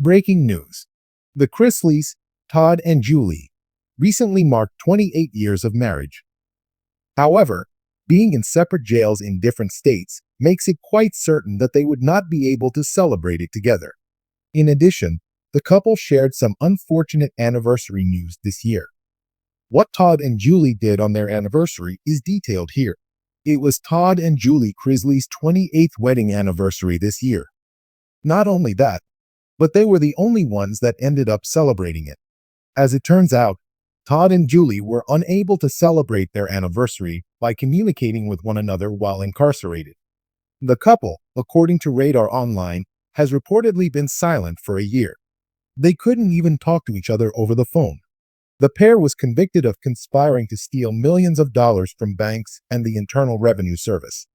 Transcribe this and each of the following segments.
Breaking news. The Chrisleys, Todd and Julie, recently marked 28 years of marriage. However, being in separate jails in different states makes it quite certain that they would not be able to celebrate it together. In addition, the couple shared some unfortunate anniversary news this year. What Todd and Julie did on their anniversary is detailed here. It was Todd and Julie Chrisley's 28th wedding anniversary this year. Not only that, but they were the only ones that ended up celebrating it. As it turns out, Todd and Julie were unable to celebrate their anniversary by communicating with one another while incarcerated. The couple, according to Radar Online, has reportedly been silent for a year. They couldn't even talk to each other over the phone. The pair was convicted of conspiring to steal millions of dollars from banks and the Internal Revenue Service.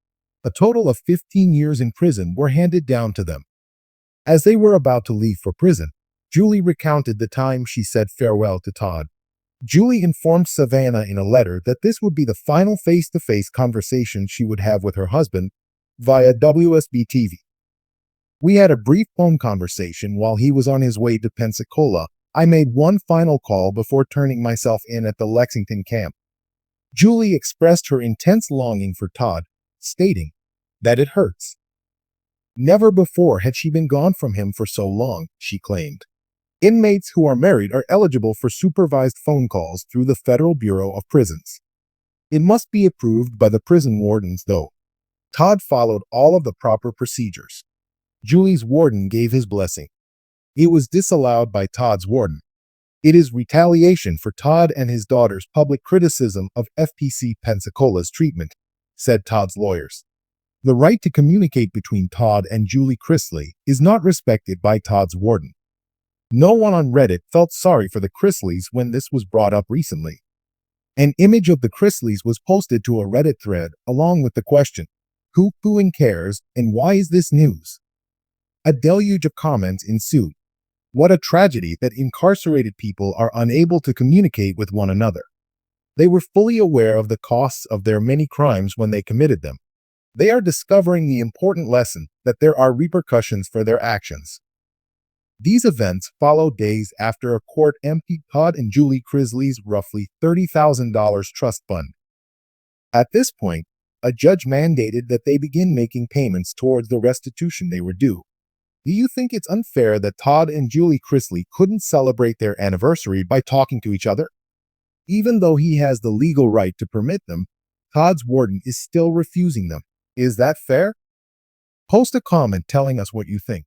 A total of 15 years in prison were handed down to them. As they were about to leave for prison, Julie recounted the time she said farewell to Todd. Julie informed Savannah in a letter that this would be the final face-to-face conversation she would have with her husband via WSB TV. We had a brief phone conversation while he was on his way to Pensacola. I made one final call before turning myself in at the Lexington camp. Julie expressed her intense longing for Todd, stating that it hurts. Never before had she been gone from him for so long, she claimed. Inmates who are married are eligible for supervised phone calls through the Federal Bureau of Prisons. It must be approved by the prison wardens, though. Todd followed all of the proper procedures. Julie's warden gave his blessing. It was disallowed by Todd's warden. It is retaliation for Todd and his daughter's public criticism of FPC Pensacola's treatment, said Todd's lawyers. The right to communicate between Todd and Julie Chrisley is not respected by Todd's warden. No one on Reddit felt sorry for the Chrisleys when this was brought up recently. An image of the Chrisleys was posted to a Reddit thread along with the question, "Who cares and why is this news?" A deluge of comments ensued. What a tragedy that incarcerated people are unable to communicate with one another. They were fully aware of the costs of their many crimes when they committed them. They are discovering the important lesson that there are repercussions for their actions. These events follow days after a court emptied Todd and Julie Chrisley's roughly $30,000 trust fund. At this point, a judge mandated that they begin making payments towards the restitution they were due. Do you think it's unfair that Todd and Julie Chrisley couldn't celebrate their anniversary by talking to each other? Even though he has the legal right to permit them, Todd's warden is still refusing them. Is that fair? Post a comment telling us what you think.